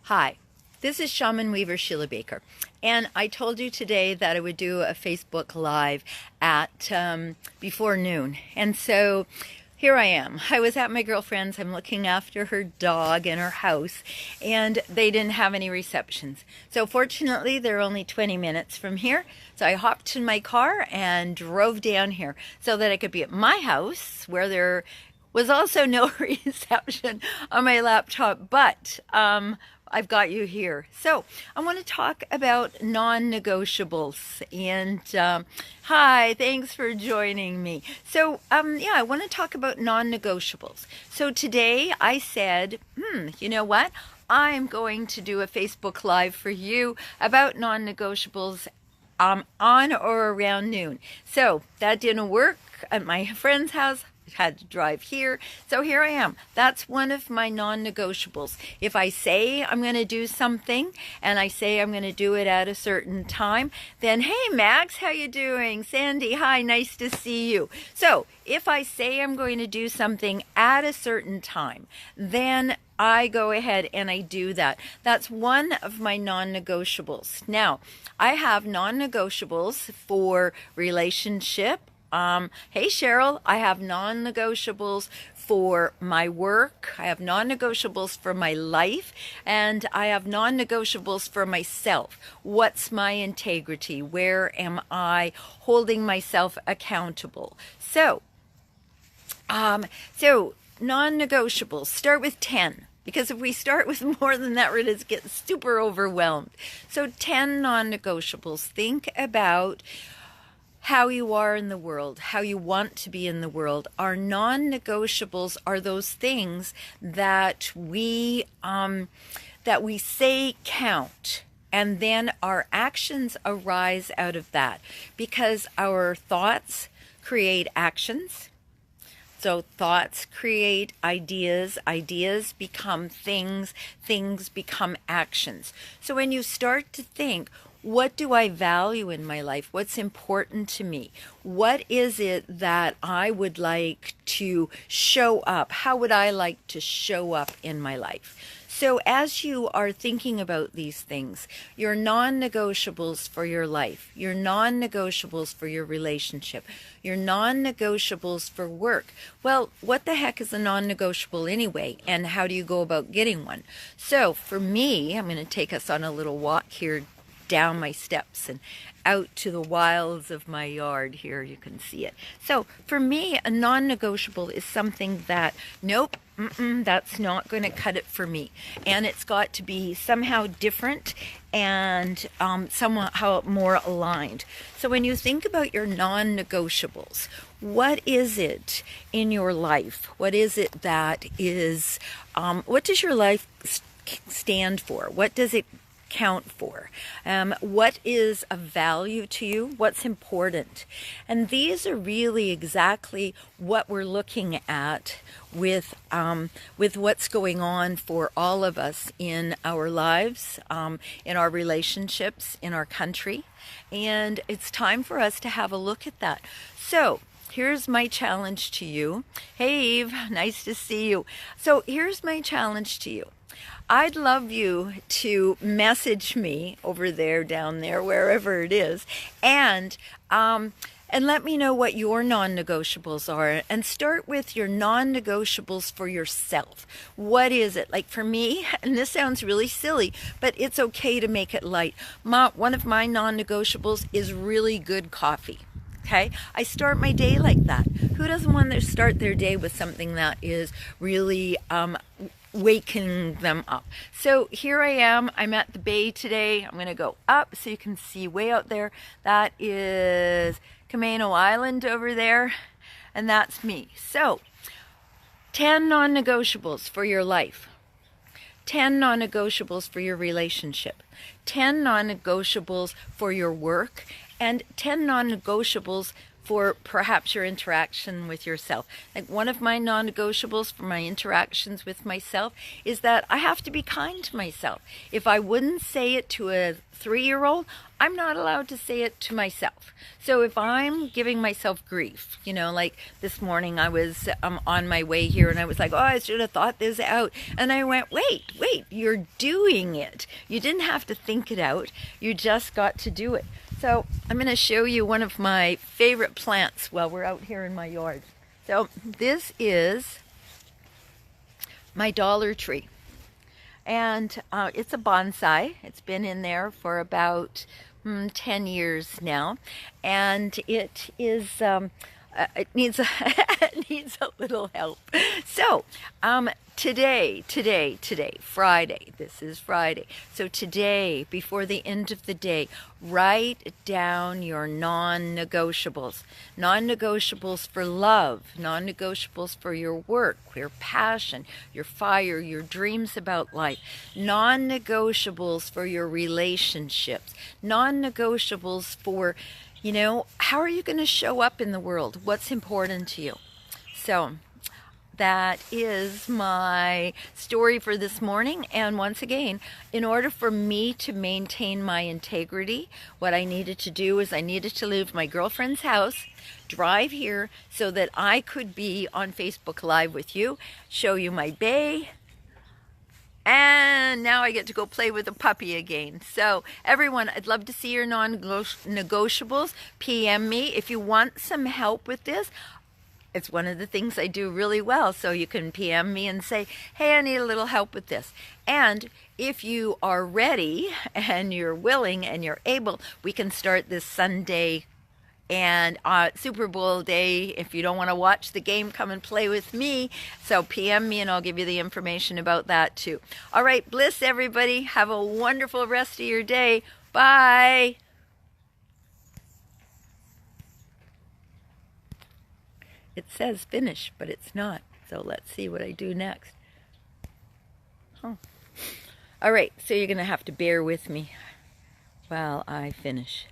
Hi, this is Shaman Weaver Sheila Baker, and I told you today that I would do a Facebook Live at before noon, and so here I am. I was at my girlfriend's. I'm looking after her dog in her house, and they didn't have any receptions. So fortunately, they're only 20 minutes from here. So I hopped in my car and drove down here so that I could be at my house where there was also no reception on my laptop, but I've got you here. So I want to talk about non-negotiables. And hi, thanks for joining me. So yeah, I want to talk about non-negotiables. So today I said, you know what? I'm going to do a Facebook Live for you about non-negotiables on or around noon. So that didn't work at my friend's house. Had to drive here. So here I am. That's one of my non-negotiables. If I say I'm going to do something and I say I'm going to do it at a certain time, then hey Max, how you doing? Sandy, hi, nice to see you. So if I say I'm going to do something at a certain time, then I go ahead and I do that. That's one of my non-negotiables. Now, I have non-negotiables for relationship. Hey Cheryl, I have non-negotiables for my work, I have non-negotiables for my life, and I have non-negotiables for myself. What's my integrity? Where am I holding myself accountable? So non-negotiables, start with 10. Because if we start with more than that, we're going to get super overwhelmed. So 10 non-negotiables. Think about how you are in the world, how you want to be in the world. Our non-negotiables are those things that we say count, and then our actions arise out of that, because our thoughts create actions. So thoughts create ideas, ideas become things, things become actions. So when you start to think, what do I value in my life? What's important to me? What is it that I would like to show up? How would I like to show up in my life? So as you are thinking about these things, your non-negotiables for your life, your non-negotiables for your relationship, your non-negotiables for work. Well, what the heck is a non-negotiable anyway? And how do you go about getting one? So for me, I'm going to take us on a little walk here down my steps and out to the wilds of my yard here. You can see it. So for me, a non-negotiable is something that, nope, that's not going to cut it for me. And it's got to be somehow different and somehow more aligned. So when you think about your non-negotiables, what is it in your life? What is it that is, what does your life stand for? What does it count for? What is of value to you? What's important? And these are really exactly what we're looking at with what's going on for all of us in our lives, in our relationships, in our country. And it's time for us to have a look at that. So here's my challenge to you. Hey Eve, nice to see you. So here's my challenge to you. I'd love you to message me over there, down there, wherever it is, and let me know what your non-negotiables are, and start with your non-negotiables for yourself. What is it? Like for me, and this sounds really silly, but it's okay to make it light. One of my non-negotiables is really good coffee. Okay, I start my day like that. Who doesn't want to start their day with something that is really waking them up? So here I am. I'm at the bay today. I'm going to go up so you can see way out there. That is Camano Island over there, and that's me. So 10 non-negotiables for your life, 10 non-negotiables for your relationship, 10 non-negotiables for your work, and 10 non-negotiables for perhaps your interaction with yourself. Like one of my non-negotiables for my interactions with myself is that I have to be kind to myself. If I wouldn't say it to a 3-year-old, I'm not allowed to say it to myself. So if I'm giving myself grief, you know, like this morning I was on my way here and I was like, oh, I should have thought this out. And I went, wait, you're doing it. You didn't have to think it out. You just got to do it. So I'm going to show you one of my favorite plants while we're out here in my yard. So this is my dollar tree. And it's a bonsai. It's been in there for about 10 years now. And it is, it needs it needs a little help. So today, Friday, this is Friday. So today, before the end of the day, write down your non-negotiables. Non-negotiables for love, non-negotiables for your work, your passion, your fire, your dreams about life. Non-negotiables for your relationships. Non-negotiables for, you know, how are you going to show up in the world? What's important to you? So that is my story for this morning. And once again, in order for me to maintain my integrity, what I needed to do is I needed to leave my girlfriend's house, drive here so that I could be on Facebook Live with you, show you my bay, and now I get to go play with a puppy again. So everyone, I'd love to see your non-negotiables. PM me if you want some help with this. It's one of the things I do really well, so you can PM me and say, hey, I need a little help with this. And if you are ready and you're willing and you're able, we can start this Sunday and Super Bowl day. If you don't want to watch the game, come and play with me. So PM me and I'll give you the information about that too. All right, bliss everybody. Have a wonderful rest of your day. Bye. It says finish, but it's not. So let's see what I do next. All right, so you're going to have to bear with me while I finish.